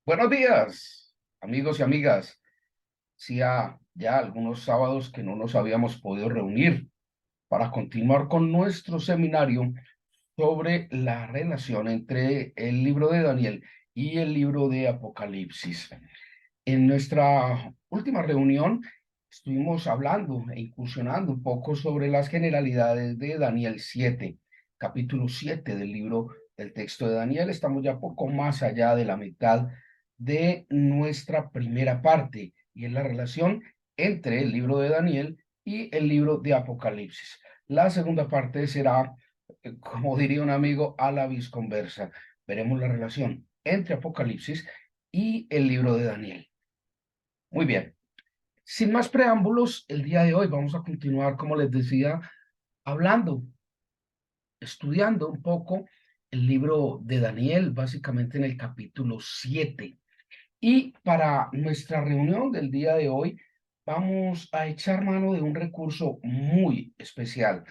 Buenos días, amigos y amigas. Hacía ya algunos sábados que no nos habíamos podido reunir para continuar con nuestro seminario sobre la relación entre el libro de Daniel y el libro de Apocalipsis. En nuestra última reunión estuvimos hablando e incursionando un poco sobre las generalidades de Daniel 7, capítulo 7 del libro del texto de Daniel. Estamos ya poco más allá de la mitad de nuestra primera parte y es la relación entre el libro de Daniel y el libro de Apocalipsis. La segunda parte será, como diría un amigo, a la visconversa. Veremos la relación entre Apocalipsis y el libro de Daniel. Muy bien. Sin más preámbulos, el día de hoy vamos a continuar, como les decía, hablando, estudiando un poco el libro de Daniel, básicamente en el capítulo 7. Y para nuestra reunión del día de hoy, vamos a echar mano de un recurso muy especial,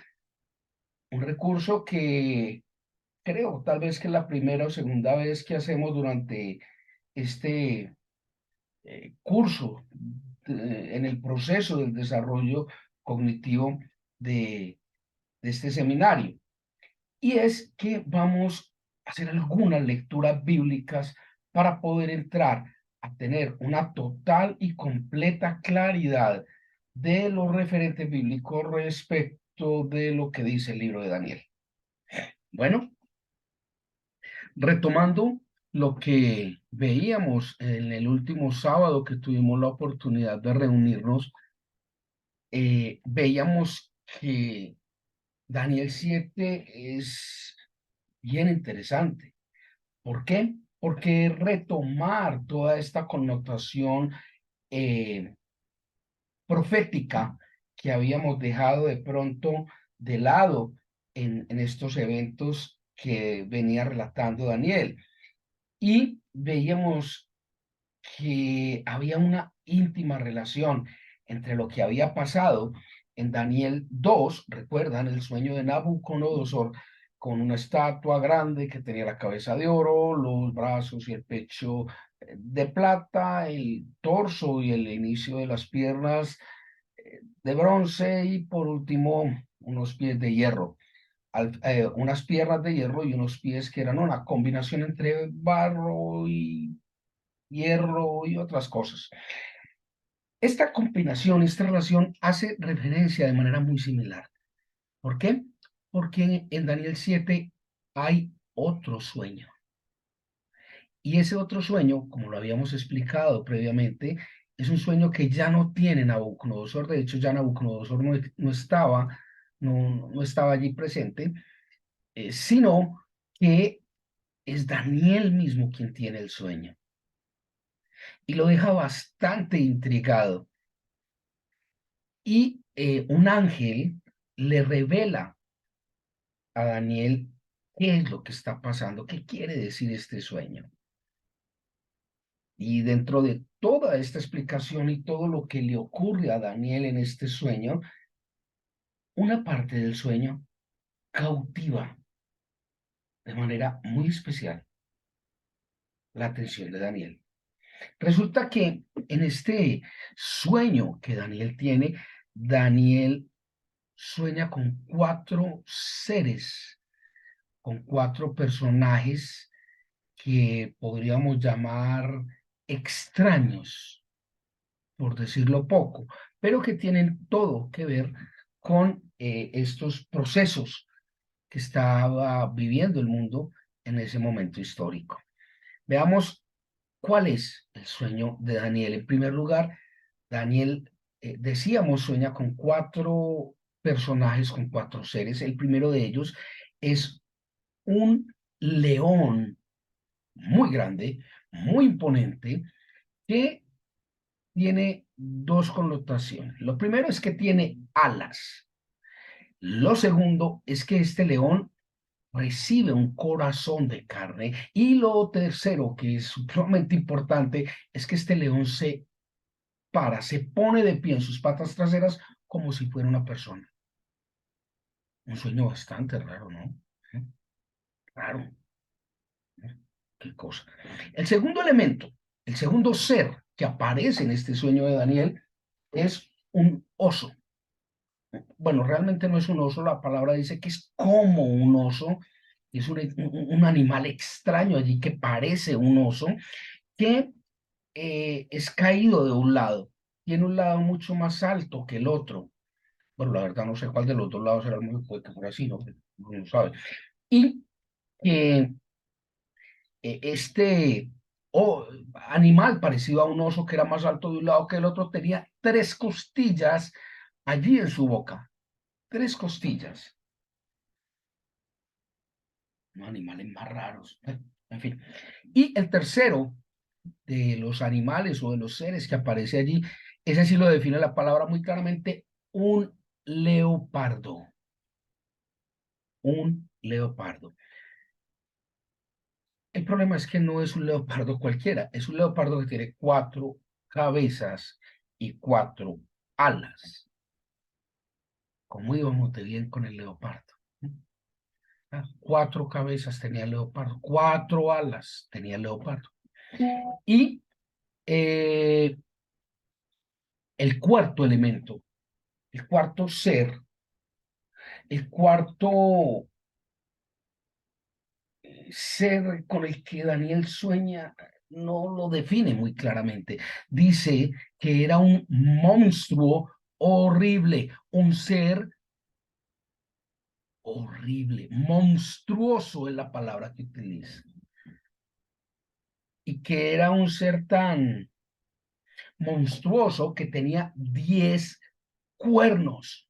un recurso que creo tal vez que es la primera o segunda vez que hacemos durante este curso en el proceso del desarrollo cognitivo de, de este seminario. Y es que vamos a hacer algunas lecturas bíblicas para poder entrar a tener una total y completa claridad de los referentes bíblicos respecto de lo que dice el libro de Daniel. Bueno, retomando lo que veíamos en el último sábado que tuvimos la oportunidad de reunirnos, veíamos que Daniel 7 es bien interesante. ¿Por qué? Porque retomar toda esta connotación eh, profética que habíamos dejado de pronto de lado en estos eventos que venía relatando Daniel. Y veíamos que había una íntima relación entre lo que había pasado en Daniel 2, recuerdan el sueño de Nabucodonosor, con una estatua grande que tenía la cabeza de oro, los brazos y el pecho de plata, el torso y el inicio de las piernas de bronce y por último unos pies de hierro. Unas piernas de hierro y unos pies que eran una combinación entre barro y hierro y otras cosas. Esta combinación, esta relación hace referencia de manera muy similar. ¿Por qué? Porque en Daniel 7 hay otro sueño. Y ese otro sueño, como lo habíamos explicado previamente, es un sueño que ya no tiene Nabucodonosor. De hecho, ya Nabucodonosor no estaba, no estaba allí presente, sino que es Daniel mismo quien tiene el sueño. Y lo deja bastante intrigado. Y un ángel le revela a Daniel qué es lo que está pasando, qué quiere decir este sueño. Y dentro de toda esta explicación y todo lo que le ocurre a Daniel en este sueño, una parte del sueño cautiva de manera muy especial la atención de Daniel. Resulta que en este sueño que Daniel tiene, Daniel sueña con cuatro seres, con cuatro personajes que podríamos llamar extraños, por decirlo poco, pero que tienen todo que ver con estos procesos que estaba viviendo el mundo en ese momento histórico. Veamos cuál es el sueño de Daniel. En primer lugar, Daniel, decíamos, sueña con cuatro personajes, con cuatro seres. El primero de ellos es un león muy grande, muy imponente, que tiene dos connotaciones. Lo primero es que tiene alas. Lo segundo es que este león recibe un corazón de carne. Y lo tercero, que es supremamente importante, es que este león se pone de pie en sus patas traseras como si fuera una persona. Un sueño bastante raro, ¿no? ¿Eh? Raro. ¿Eh? Qué cosa. El segundo elemento El segundo ser que aparece en este sueño de Daniel es un oso. Bueno, realmente no es un oso, la palabra dice que es como un oso, es un animal extraño allí que parece un oso, que es caído de un lado, tiene un lado mucho más alto que el otro. Bueno, la verdad no sé cuál de los dos lados era el más fuerte, por así, no, no lo sabe. Y que este animal parecido a un oso que era más alto de un lado que el otro tenía tres costillas allí en su boca, tres costillas. No, animales más raros, en fin. Y el tercero de los animales o de los seres que aparece allí, ese sí lo define la palabra muy claramente, un leopardo, un leopardo. El problema es que no es un leopardo cualquiera, es un leopardo que tiene cuatro cabezas y cuatro alas. ¿Cómo íbamos de bien con el leopardo? Cuatro cabezas tenía el leopardo, cuatro alas tenía el leopardo. Y eh, el cuarto elemento, el cuarto ser, el cuarto ser con el que Daniel sueña, no lo define muy claramente. Dice que era un monstruo horrible, un ser horrible, monstruoso es la palabra que utiliza. Y que era un ser tan monstruoso que tenía 10 cuernos,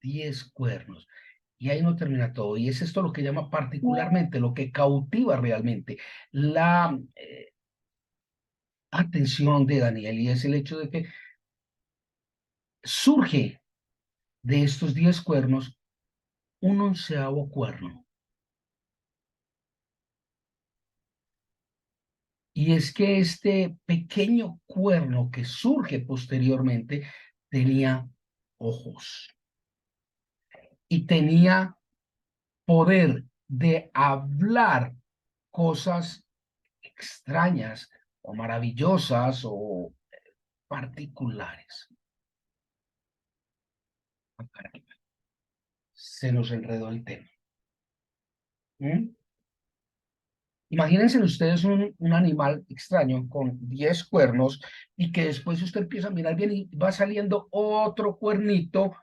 10 cuernos. Y ahí no termina todo. Y es esto lo que llama particularmente, lo que cautiva realmente la atención de Daniel. Y es el hecho de que surge de estos 10 cuernos un onceavo cuerno. Y es que este pequeño cuerno que surge posteriormente tenía ojos y tenía poder de hablar cosas extrañas o maravillosas o particulares. Se nos enredó el tema. ¿Mm? Imagínense ustedes un animal extraño con 10 cuernos y que después usted empieza a mirar bien y va saliendo otro cuernito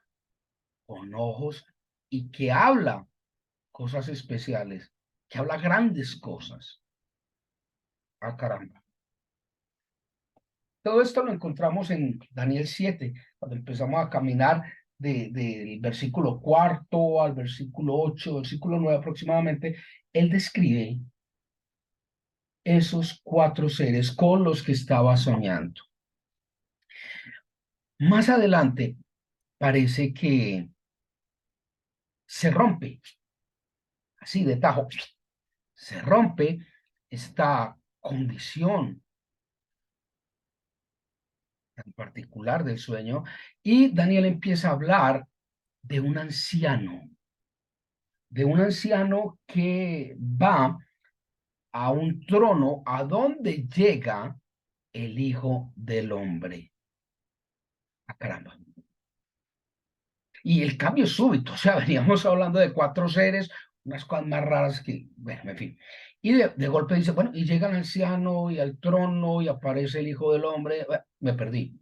con ojos y que habla cosas especiales, que habla grandes cosas. Ah, caramba. Todo esto lo encontramos en Daniel 7, cuando empezamos a caminar del versículo cuarto al versículo 8, versículo 9 aproximadamente. Él describe esos cuatro seres con los que estaba soñando. Más adelante parece que se rompe, así de tajo, se rompe esta condición tan particular del sueño y Daniel empieza a hablar de un anciano, que va a un trono a donde llega el Hijo del Hombre. Ah, caramba. Y el cambio es súbito, o sea, veníamos hablando de cuatro seres, unas cosas más raras que, bueno, en fin. Y de golpe dice, bueno, y llega el anciano y al trono y aparece el Hijo del Hombre. Bueno, me perdí.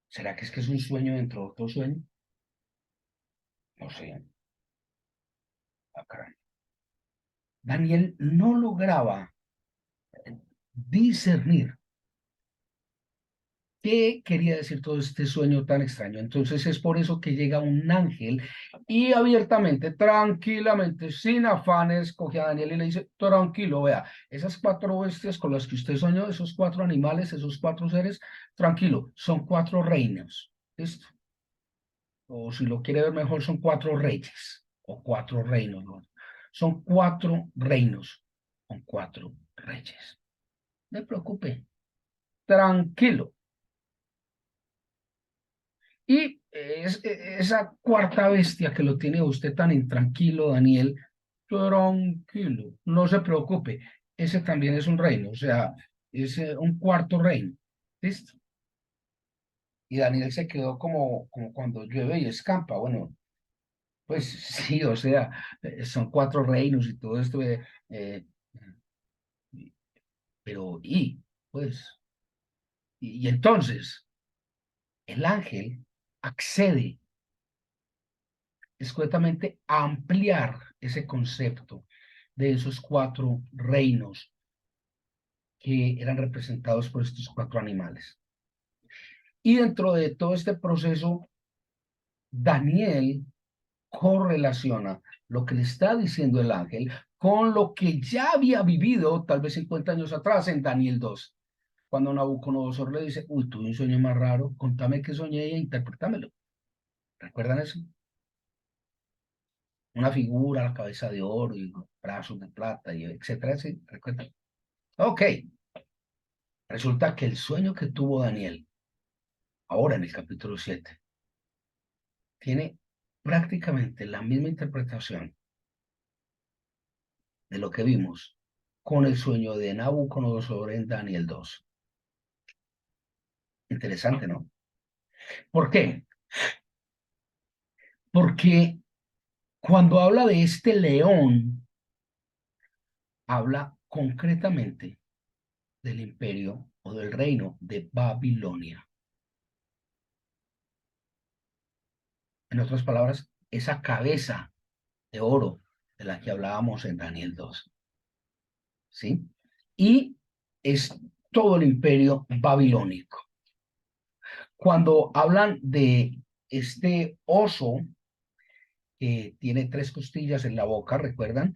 ¿Será que es un sueño dentro de otro sueño? No sé. Ah, caray. Daniel no lograba discernir qué quería decir todo este sueño tan extraño. Entonces es por eso que llega un ángel y abiertamente, tranquilamente, sin afanes, coge a Daniel y le dice, tranquilo, vea, esas cuatro bestias con las que usted soñó, esos cuatro animales, esos cuatro seres, tranquilo, son cuatro reinos. ¿Listo? O si lo quiere ver mejor, son cuatro reyes o cuatro reinos, ¿no? Son cuatro reinos con cuatro reyes. No se preocupe, tranquilo. Y esa cuarta bestia que lo tiene usted tan intranquilo, Daniel, tranquilo, no se preocupe, ese también es un reino, o sea, es un cuarto reino. ¿Listo? Y Daniel se quedó como cuando llueve y escampa. Bueno, pues sí, o sea, son cuatro reinos y todo esto, eh, pero pues, y entonces el ángel accede escuetamente a ampliar ese concepto de esos cuatro reinos que eran representados por estos cuatro animales. Y dentro de todo este proceso, Daniel correlaciona lo que le está diciendo el ángel con lo que ya había vivido tal vez 50 años atrás en Daniel 2, cuando Nabucodonosor le dice, uy, tuve un sueño más raro, contame qué soñé e interpretámelo. ¿Recuerdan eso? Una figura, la cabeza de oro y brazos de plata, y etcétera, ¿sí? ¿Recuerdan? Ok, resulta que el sueño que tuvo Daniel, ahora en el capítulo 7, tiene prácticamente la misma interpretación de lo que vimos con el sueño de Nabucodonosor en Daniel 2. Interesante, ¿no? ¿Por qué? Porque cuando habla de este león, habla concretamente del imperio o del reino de Babilonia. En otras palabras, esa cabeza de oro de la que hablábamos en Daniel 2. ¿Sí? Y es todo el imperio babilónico. Cuando hablan de este oso que tiene tres costillas en la boca, ¿recuerdan?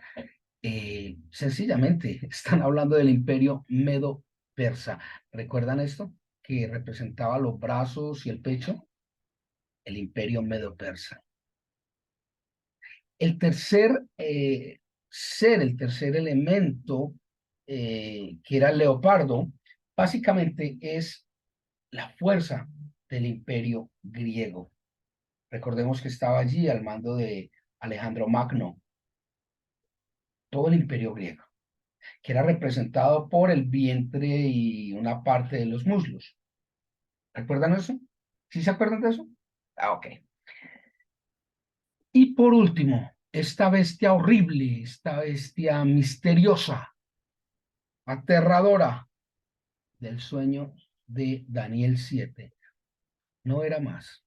Sencillamente están hablando del imperio medo-persa. ¿Recuerdan esto? Que representaba los brazos y el pecho, el imperio medo-persa. El tercer el tercer elemento, que era el leopardo, básicamente es la fuerza del imperio griego. Recordemos que estaba allí al mando de Alejandro Magno, todo el imperio griego, que era representado por el vientre y una parte de los muslos. ¿Recuerdan eso? ¿Sí se acuerdan de eso? Ah, ok. Y por último, esta bestia horrible, esta bestia misteriosa, aterradora del sueño de Daniel 7, no era más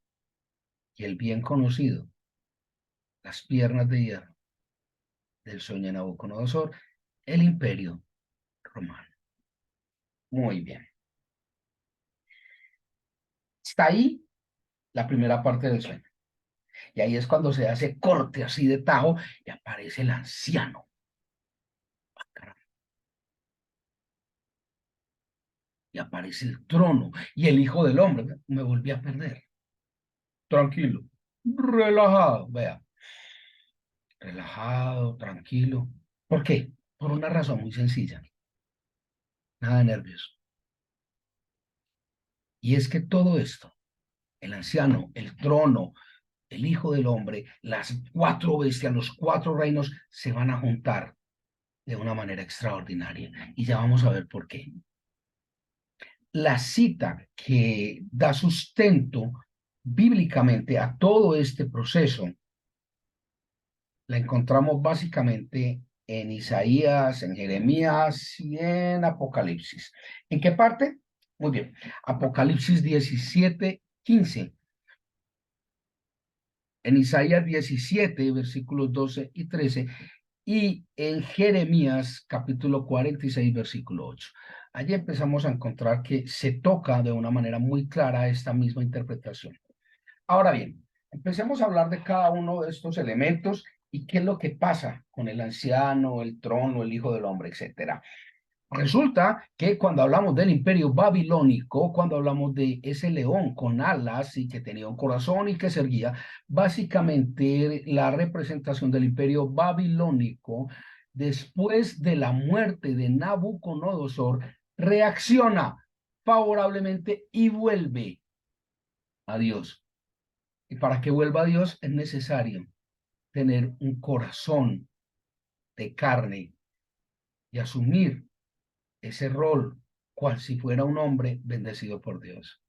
que el bien conocido, las piernas de hierro del sueño de Nabucodonosor, el imperio romano. Muy bien. Está ahí la primera parte del sueño. Y ahí es cuando se hace corte así de tajo y aparece el anciano. Y aparece el trono y el hijo del hombre. Me volví a perder. Tranquilo, relajado, vea, relajado, tranquilo. ¿Por qué? Por una razón muy sencilla, nada de nervios. Y es que todo esto, el anciano, el trono, el hijo del hombre, las cuatro bestias, los cuatro reinos, se van a juntar de una manera extraordinaria. Y ya vamos a ver por qué. La cita que da sustento bíblicamente a todo este proceso la encontramos básicamente en Isaías, en Jeremías y en Apocalipsis. ¿En qué parte? Muy bien. Apocalipsis 17:15. En Isaías 17, versículos 12 y 13. Y en Jeremías capítulo 46, versículo 8. Allí empezamos a encontrar que se toca de una manera muy clara esta misma interpretación. Ahora bien, empecemos a hablar de cada uno de estos elementos y qué es lo que pasa con el anciano, el trono, el hijo del hombre, etcétera. Resulta que cuando hablamos del imperio babilónico, cuando hablamos de ese león con alas y que tenía un corazón y que se erguía, básicamente la representación del imperio babilónico después de la muerte de Nabucodonosor reacciona favorablemente y vuelve a Dios. Y para que vuelva a Dios es necesario tener un corazón de carne y asumir ese rol cual si fuera un hombre bendecido por Dios.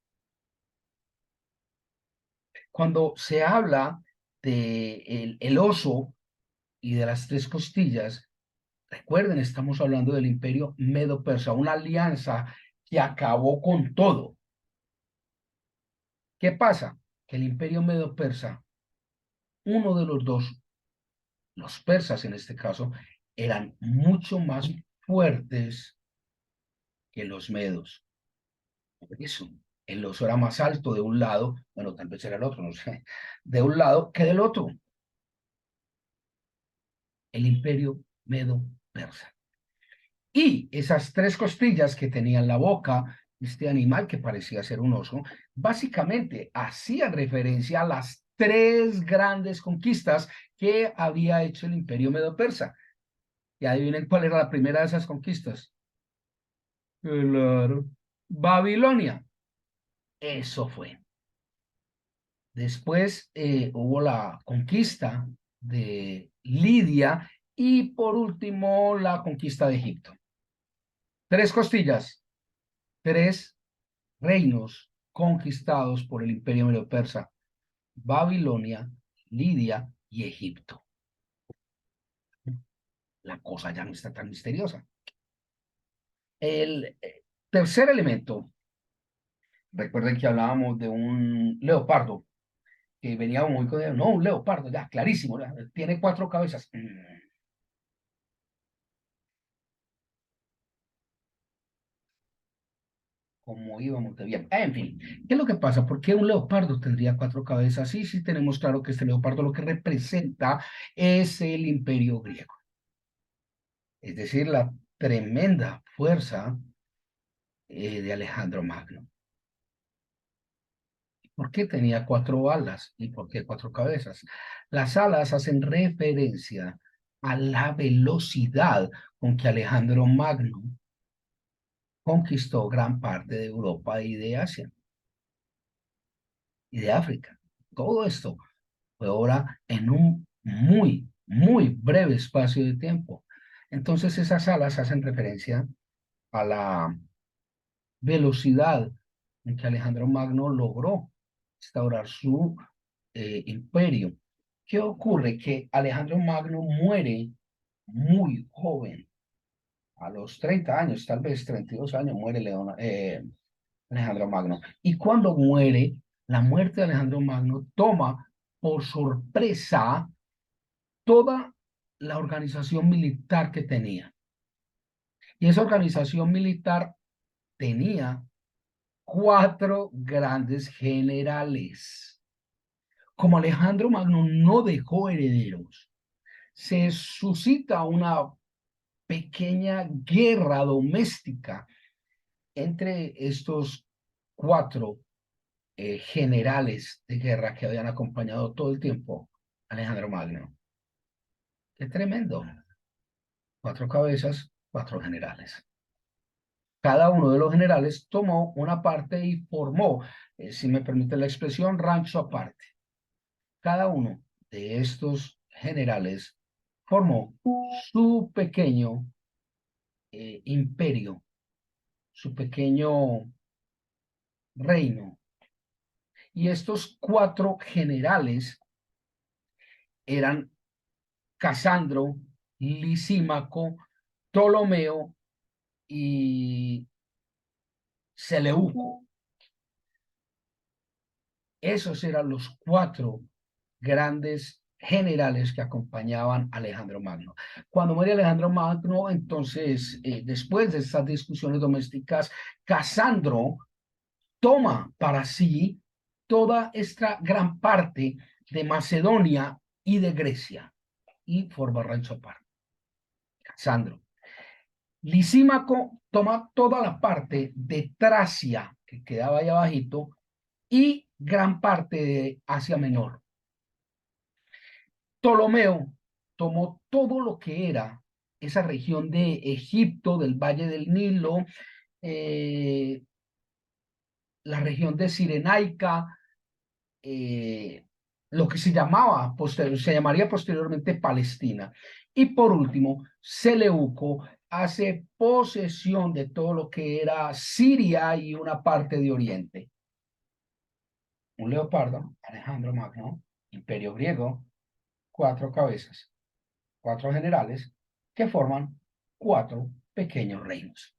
Cuando se habla de el oso y de las tres costillas, recuerden, estamos hablando del imperio medo-persa, una alianza que acabó con todo. ¿Qué pasa? Que el imperio medo-persa, uno de los dos, los persas en este caso, eran mucho más fuertes que los medos. Por eso, el oso era más alto de un lado, bueno, tal vez era el otro, no sé, de un lado que del otro. El imperio medo-persa. Y esas tres costillas que tenía en la boca, este animal que parecía ser un oso, básicamente hacían referencia a las tres grandes conquistas que había hecho el imperio medo-persa. Y adivinen cuál era la primera de esas conquistas. Claro. Babilonia. Eso fue. Después hubo la conquista de Lidia y por último la conquista de Egipto. Tres costillas, tres reinos conquistados por el imperio medo-persa: Babilonia, Lidia y Egipto. La cosa ya no está tan misteriosa. El tercer elemento, recuerden que hablábamos de un leopardo que venía muy con, no, un leopardo, ya, clarísimo, ya, tiene cuatro cabezas. Como íbamos de bien. En fin, ¿qué es lo que pasa? ¿Por qué un leopardo tendría cuatro cabezas? Sí, sí, tenemos claro que este leopardo lo que representa es el imperio griego, es decir, la tremenda fuerza de Alejandro Magno. ¿Por qué tenía cuatro alas y por qué cuatro cabezas? Las alas hacen referencia a la velocidad con que Alejandro Magno conquistó gran parte de Europa y de Asia y de África. Todo esto fue ahora en un muy, muy breve espacio de tiempo. Entonces esas alas hacen referencia a la velocidad en que Alejandro Magno logró instaurar su imperio. ¿Qué ocurre? Que Alejandro Magno muere muy joven, a los 30 años, tal vez 32 años, muere Alejandro Magno. Y cuando muere, la muerte de Alejandro Magno toma por sorpresa toda la organización militar que tenía. Y esa organización militar tenía cuatro grandes generales. Como Alejandro Magno no dejó herederos, se suscita una pequeña guerra doméstica entre estos cuatro generales de guerra que habían acompañado todo el tiempo a Alejandro Magno. Qué tremendo. Cuatro cabezas, cuatro generales. Cada uno de los generales tomó una parte y formó, si me permite la expresión, rancho aparte. Cada uno de estos generales formó su pequeño imperio, su pequeño reino. Y estos cuatro generales eran Casandro, Lisímaco, Ptolomeo y Seleuco. Esos eran los cuatro grandes generales que acompañaban a Alejandro Magno. Cuando muere Alejandro Magno, entonces, después de estas discusiones domésticas, Casandro toma para sí toda esta gran parte de Macedonia y de Grecia y forma Rancho Aparte. Casandro. Lisímaco toma toda la parte de Tracia, que quedaba ahí abajito, y gran parte de Asia Menor. Ptolomeo tomó todo lo que era esa región de Egipto, del Valle del Nilo, eh, la región de Cirenaica, eh, lo que se llamaba, se llamaría posteriormente Palestina. Y por último, Seleuco hace posesión de todo lo que era Siria y una parte de Oriente. Un leopardo, Alejandro Magno, imperio griego, cuatro cabezas, cuatro generales que forman cuatro pequeños reinos.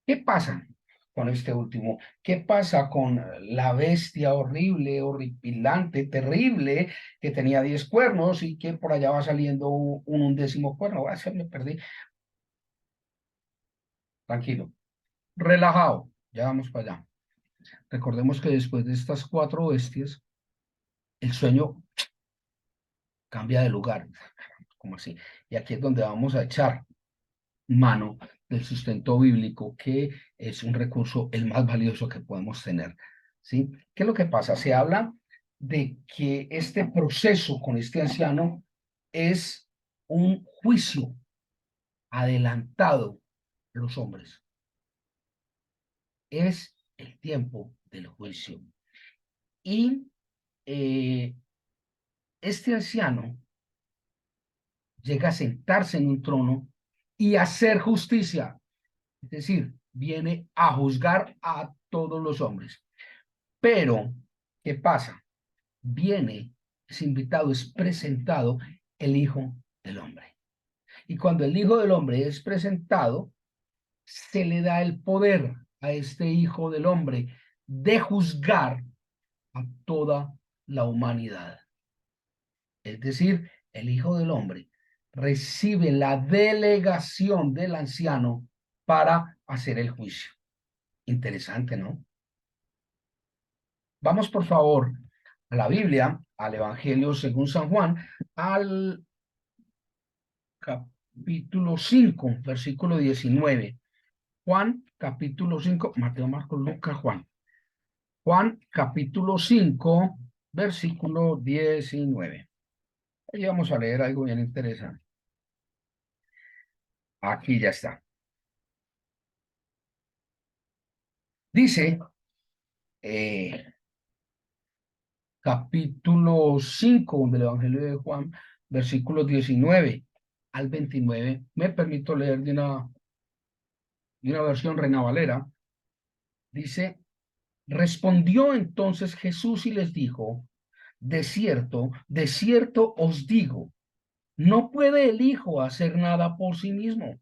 ¿Qué pasa con este último? ¿Qué pasa con la bestia horrible, horripilante, terrible, que tenía 10 cuernos y que por allá va saliendo un undécimo cuerno? Ah, se me perdí. Tranquilo, relajado, ya vamos para allá. Recordemos que después de estas cuatro bestias, el sueño cambia de lugar, como así. Y aquí es donde vamos a echar mano del sustento bíblico, que es un recurso el más valioso que podemos tener. ¿Sí? ¿Qué es lo que pasa? Se habla de que este proceso con este anciano es un juicio adelantado a los hombres. Es el tiempo del juicio. Y este anciano llega a sentarse en un trono y a hacer justicia. Es decir, viene a juzgar a todos los hombres. Pero, ¿qué pasa? Viene, es invitado, es presentado el Hijo del Hombre. Y cuando el Hijo del Hombre es presentado, se le da el poder a este Hijo del Hombre de juzgar a toda la humanidad. Es decir, el Hijo del Hombre recibe la delegación del anciano para hacer el juicio. Interesante, ¿no? Vamos, por favor, a la Biblia, al Evangelio según San Juan, al capítulo 5, versículo 19. Juan, capítulo 5, Mateo, Marcos, Lucas, Juan. Juan, capítulo 5, versículo 19. Ahí vamos a leer algo bien interesante. Aquí ya está. Dice, eh, capítulo 5 del Evangelio de Juan, versículos 19 al 29. Me permito leer de una versión Reina Valera. Dice, respondió entonces Jesús y les dijo, de cierto os digo, no puede el Hijo hacer nada por sí mismo,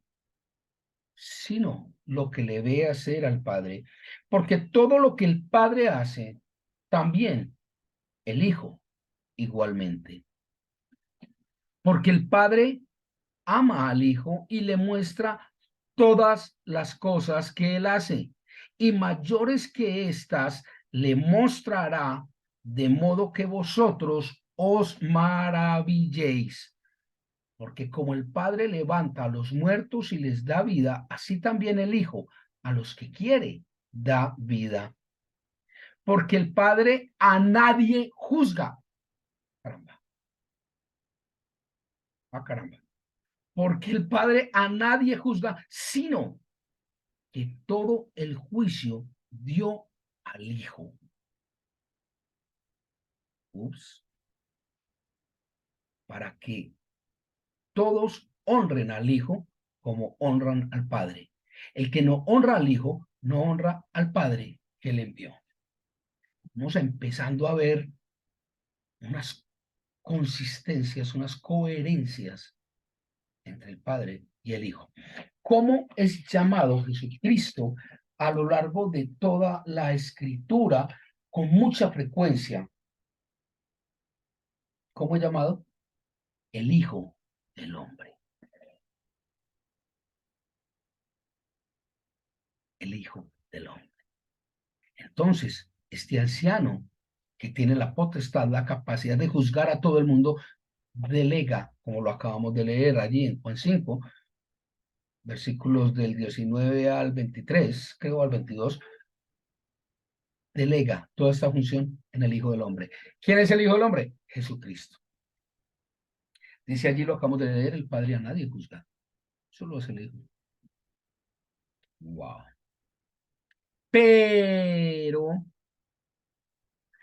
sino lo que le ve hacer al Padre, porque todo lo que el Padre hace, también el Hijo igualmente. Porque el Padre ama al Hijo y le muestra todas las cosas que él hace, y mayores que éstas le mostrará, de modo que vosotros os maravilléis. Porque como el Padre levanta a los muertos y les da vida, así también el Hijo a los que quiere da vida. Porque el Padre a nadie juzga. Caramba, caramba. Porque el Padre a nadie juzga, sino que todo el juicio dio al Hijo. Ups. Para que todos honren al Hijo como honran al Padre. El que no honra al Hijo, no honra al Padre que le envió. Vamos empezando a ver unas consistencias, unas coherencias entre el Padre y el Hijo. ¿Cómo es llamado Jesucristo a lo largo de toda la Escritura con mucha frecuencia? ¿Cómo es llamado? El Hijo del Hombre. El Hijo del Hombre. Entonces, este anciano que tiene la potestad, la capacidad de juzgar a todo el mundo, delega, como lo acabamos de leer allí en Juan 5, versículos del 19 al 23, creo al 22, delega toda esta función en el Hijo del Hombre. ¿Quién es el Hijo del Hombre? Jesucristo. Dice allí, lo acabamos de leer, el Padre a nadie juzga, solo es el Hijo. Wow. Pero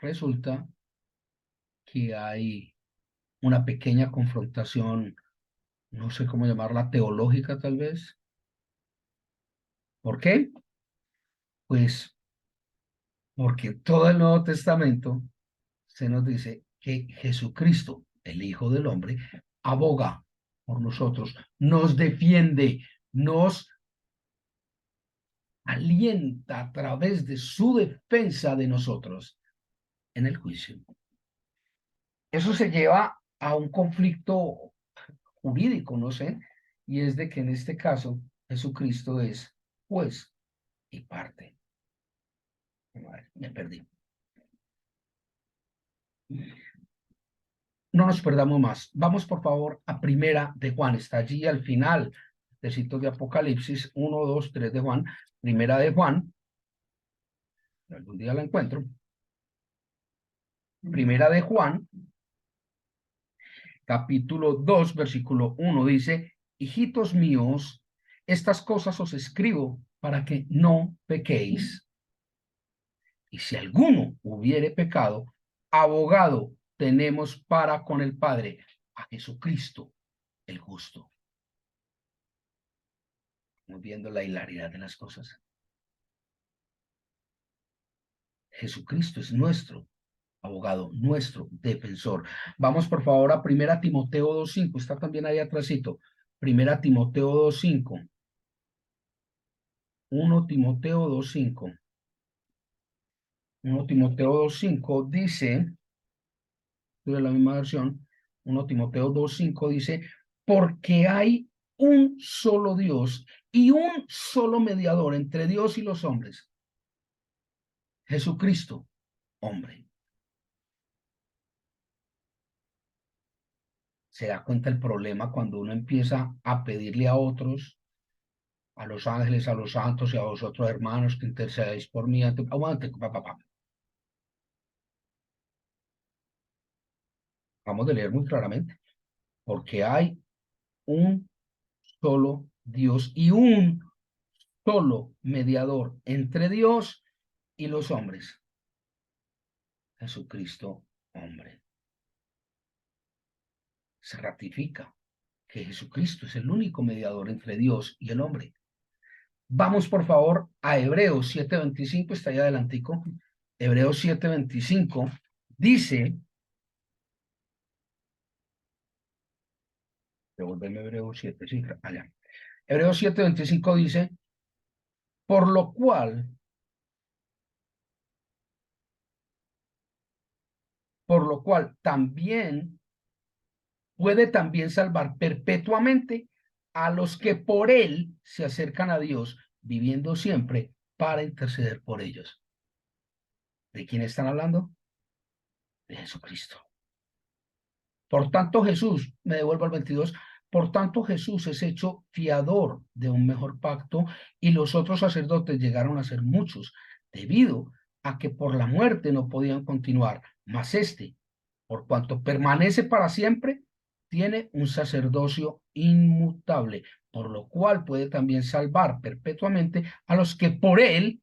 resulta que hay una pequeña confrontación, no sé cómo llamarla, teológica tal vez. ¿Por qué? Pues porque todo el Nuevo Testamento se nos dice que Jesucristo, el Hijo del Hombre, aboga por nosotros, nos defiende, nos alienta a través de su defensa de nosotros en el juicio. Eso se lleva a un conflicto jurídico, no sé, y es de que en este caso Jesucristo es juez y parte. Me perdí. No nos perdamos más. Vamos por favor a Primera de Juan. Está allí al final del sitio de Apocalipsis 1, 2, 3 de Juan. Primera de Juan. Algún día la encuentro. Primera de Juan, capítulo 2, versículo 1 dice: hijitos míos, estas cosas os escribo para que no pequéis. Y si alguno hubiere pecado, abogado tenemos para con el Padre, a Jesucristo el justo. Estamos viendo la hilaridad de las cosas. Jesucristo es nuestro abogado, nuestro defensor. Vamos por favor a Primera Timoteo 2:5. Está también ahí atrásito. Primera Timoteo 2:5. 1 Timoteo 2:5. 1 Timoteo 2:5 dice, de la misma versión, 1 Timoteo 2:5 dice: porque hay un solo Dios y un solo mediador entre Dios y los hombres, Jesucristo, hombre. Se da cuenta el problema cuando uno empieza a pedirle a otros, a los ángeles, a los santos y a vosotros hermanos que intercedáis por mí. Aguante, papá. Vamos a leer muy claramente. Porque hay un solo Dios y un solo mediador entre Dios y los hombres, Jesucristo, hombre. Se ratifica que Jesucristo es el único mediador entre Dios y el hombre. Vamos por favor a Hebreos 7:25, está ahí adelantico. Hebreos 7:25 dice, devuélveme Hebreos 7, sí, allá. Hebreos 7:25 dice: por lo cual también puede también salvar perpetuamente a los que por él se acercan a Dios, viviendo siempre para interceder por ellos. ¿De quién están hablando? De Jesucristo. Por tanto, Jesús, me devuelvo al 22, por tanto Jesús es hecho fiador de un mejor pacto, y los otros sacerdotes llegaron a ser muchos, debido a que por la muerte no podían continuar, mas este, por cuanto permanece para siempre, tiene un sacerdocio inmutable, por lo cual puede también salvar perpetuamente a los que por él,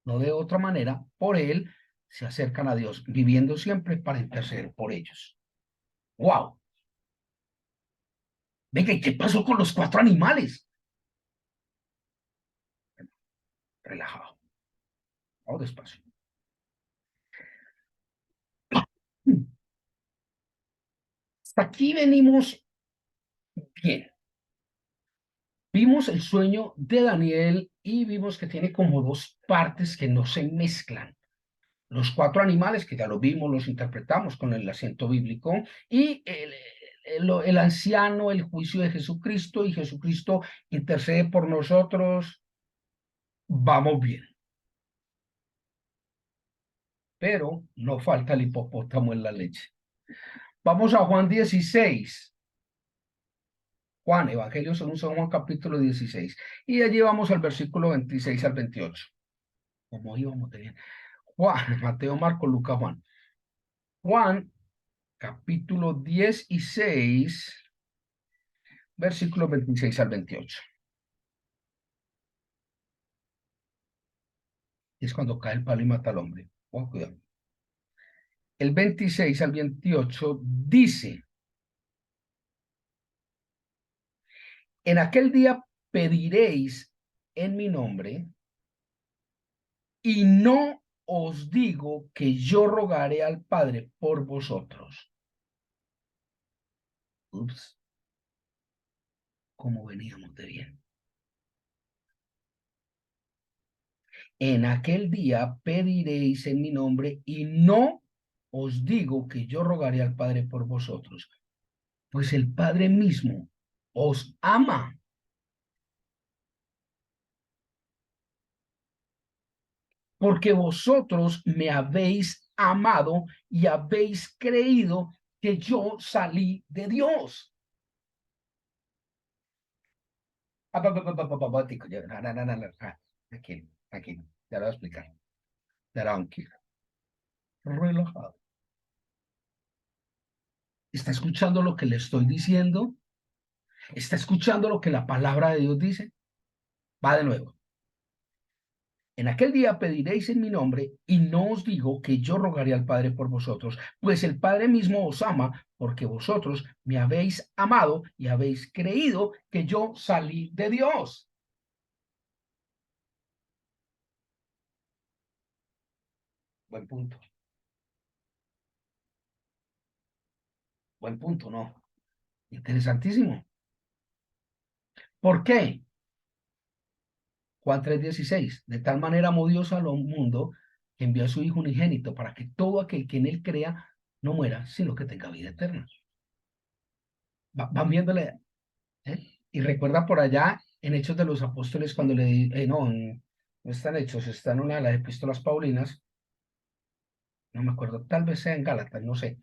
no de otra manera, por él se acercan a Dios, viviendo siempre para interceder por ellos. ¡Wow! Venga, ¿y qué pasó con los 4 animales? Relajado. Vamos despacio. Hasta aquí venimos bien. Vimos el sueño de Daniel y vimos que tiene como dos partes que no se mezclan. Los 4 animales, que ya lo vimos, los interpretamos con el acento bíblico, y el anciano, el juicio de Jesucristo, y Jesucristo intercede por nosotros. Vamos bien. Pero no falta el hipopótamo en la leche. Vamos a Juan 16. Juan, Evangelio según San Juan, capítulo 16. Y allí vamos al versículo 26 al 28. ¿Cómo íbamos de bien? Juan, Mateo, Marco, Lucas, Juan. Juan, capítulo 16, versículo 26 al 28. Es cuando cae el palo y mata al hombre. Oh, cuidado. el 26 al 28 dice, en aquel día pediréis en mi nombre, y no os digo que yo rogaré al Padre por vosotros. Ups, como veníamos de bien. En aquel día pediréis en mi nombre y no os digo que yo rogaré al Padre por vosotros, pues el Padre mismo os ama, porque vosotros me habéis amado y habéis creído que yo salí de Dios. Aquí, aquí, ya lo voy a explicar. Tranquilo, relajado. ¿Está escuchando lo que le estoy diciendo? ¿Está escuchando lo que la palabra de Dios dice? Va de nuevo. En aquel día pediréis en mi nombre, y no os digo que yo rogaré al Padre por vosotros, pues el Padre mismo os ama, porque vosotros me habéis amado y habéis creído que yo salí de Dios. Buen punto, buen punto, ¿no? Interesantísimo. ¿Por qué? Juan 3:16. De tal manera amó Dios al mundo que envió a su Hijo unigénito para que todo aquel que en él crea no muera, sino que tenga vida eterna. Van viéndole, ¿eh? Y recuerda por allá en Hechos de los Apóstoles cuando no, no están Hechos, está en una de las epístolas paulinas, no me acuerdo, tal vez sea en Gálatas, no sé,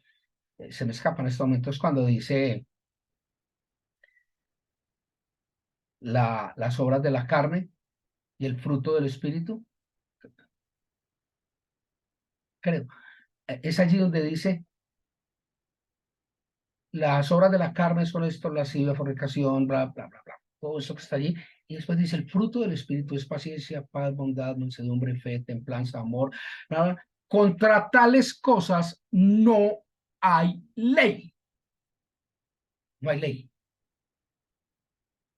se me escapa en estos momentos cuando dice las obras de la carne y el fruto del Espíritu, creo. Es allí donde dice, las obras de la carne son esto, lascivia, fornicación, bla, bla, bla, bla, todo eso que está allí. Y después dice, el fruto del Espíritu es paciencia, paz, bondad, mansedumbre, fe, templanza, amor. Bla. Contra tales cosas no hay ley. No hay ley.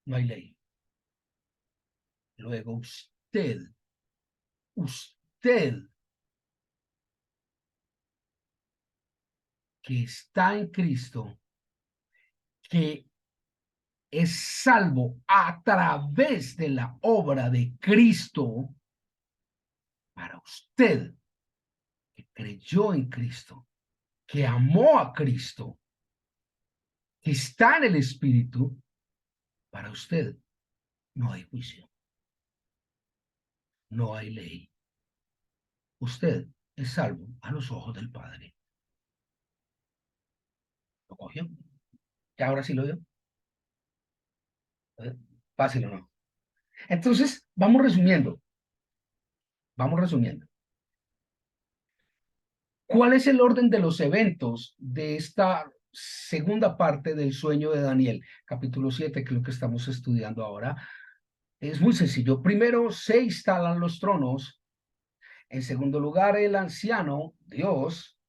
No hay ley. Luego usted que está en Cristo, que es salvo a través de la obra de Cristo, para usted que creyó en Cristo, que amó a Cristo, que está en el Espíritu, para usted no hay juicio, no hay ley. Usted es salvo a los ojos del Padre. ¿Lo cogió? ¿Ya ahora sí lo dio? ¿Eh? ¿Fácil o no? Entonces, vamos resumiendo. Vamos resumiendo. ¿Cuál es el orden de los eventos de esta segunda parte del sueño de Daniel, capítulo 7, que es lo que estamos estudiando ahora? Es muy sencillo. Primero se instalan los tronos. En segundo lugar, el anciano, Dios,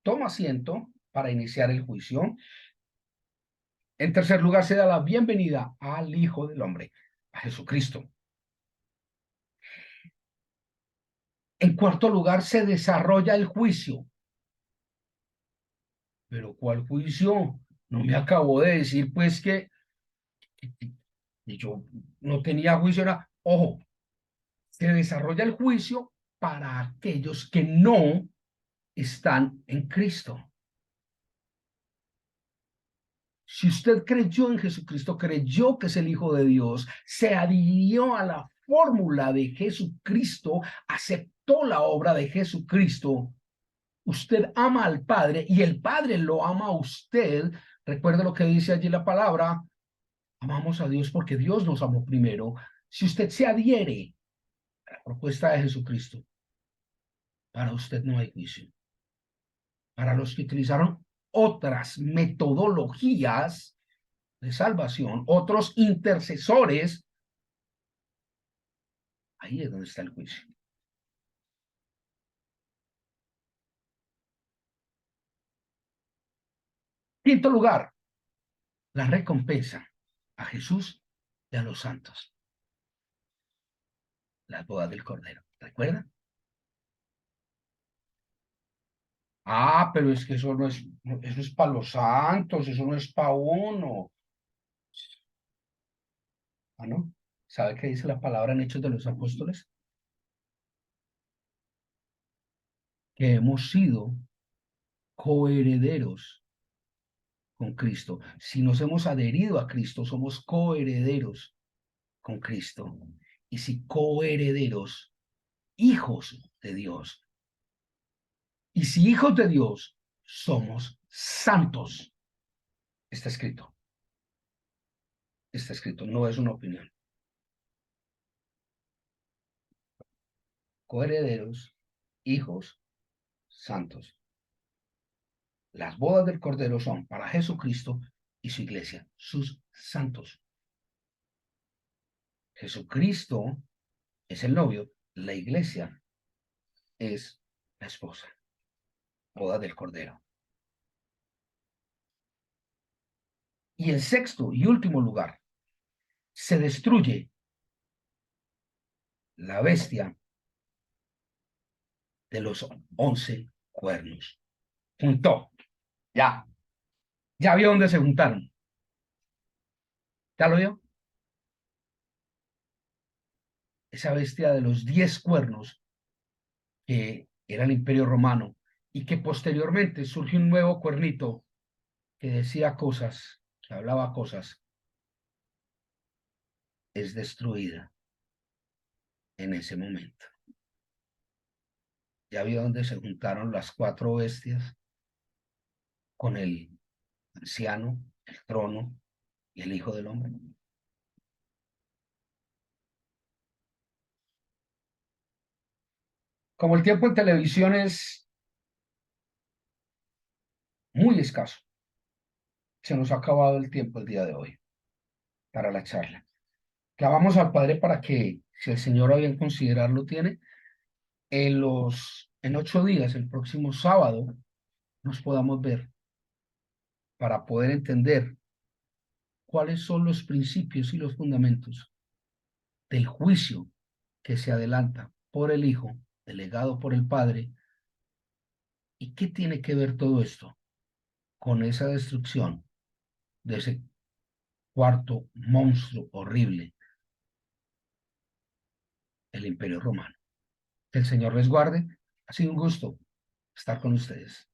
toma asiento para iniciar el juicio. En tercer lugar, se da la bienvenida al Hijo del Hombre, a Jesucristo. En cuarto lugar, se desarrolla el juicio. ¿Pero cuál juicio? No me acabo de decir, pues, que yo no tenía juicio. Ojo, se desarrolla el juicio para aquellos que no están en Cristo. Si usted creyó en Jesucristo, creyó que es el Hijo de Dios, se adhirió a la fórmula de Jesucristo, aceptó la obra de Jesucristo, usted ama al Padre y el Padre lo ama a usted. Recuerde lo que dice allí la palabra, amamos a Dios porque Dios nos amó primero. Si usted se adhiere a la propuesta de Jesucristo, para usted no hay juicio. Para los que utilizaron otras metodologías de salvación, otros intercesores, ahí es donde está el juicio. Quinto lugar, la recompensa a Jesús y a los santos. Las bodas del Cordero. ¿Recuerdan? Ah, pero es que eso no es, eso es para los santos, eso no es para uno. Ah, ¿no? ¿Sabe qué dice la palabra en Hechos de los Apóstoles? Que hemos sido coherederos con Cristo. Si nos hemos adherido a Cristo, somos coherederos con Cristo. Y si coherederos, hijos de Dios. Y si hijos de Dios, somos santos. Está escrito. Está escrito. No es una opinión. Coherederos, hijos, santos. Las bodas del Cordero son para Jesucristo y su iglesia, sus santos. Jesucristo es el novio, la iglesia es la esposa. Boda del Cordero. Y en sexto y último lugar, se destruye la bestia de los 11 cuernos. Juntó. Ya. Ya vio dónde se juntaron. ¿Ya lo vio? Esa bestia de los 10 cuernos que era el Imperio Romano y que posteriormente surge un nuevo cuernito que decía cosas, que hablaba cosas, es destruida en ese momento. Ya vio dónde se juntaron las 4 bestias con el anciano, el trono y el Hijo del Hombre. Como el tiempo en televisión es muy escaso, se nos ha acabado el tiempo el día de hoy para la charla. Clamamos al Padre para que, si el Señor a bien considerarlo tiene, en 8 días, el próximo sábado, nos podamos ver para poder entender cuáles son los principios y los fundamentos del juicio que se adelanta por el Hijo, delegado por el Padre, y qué tiene que ver todo esto con esa destrucción de ese cuarto monstruo horrible, el Imperio Romano. Que el Señor les guarde. Ha sido un gusto estar con ustedes.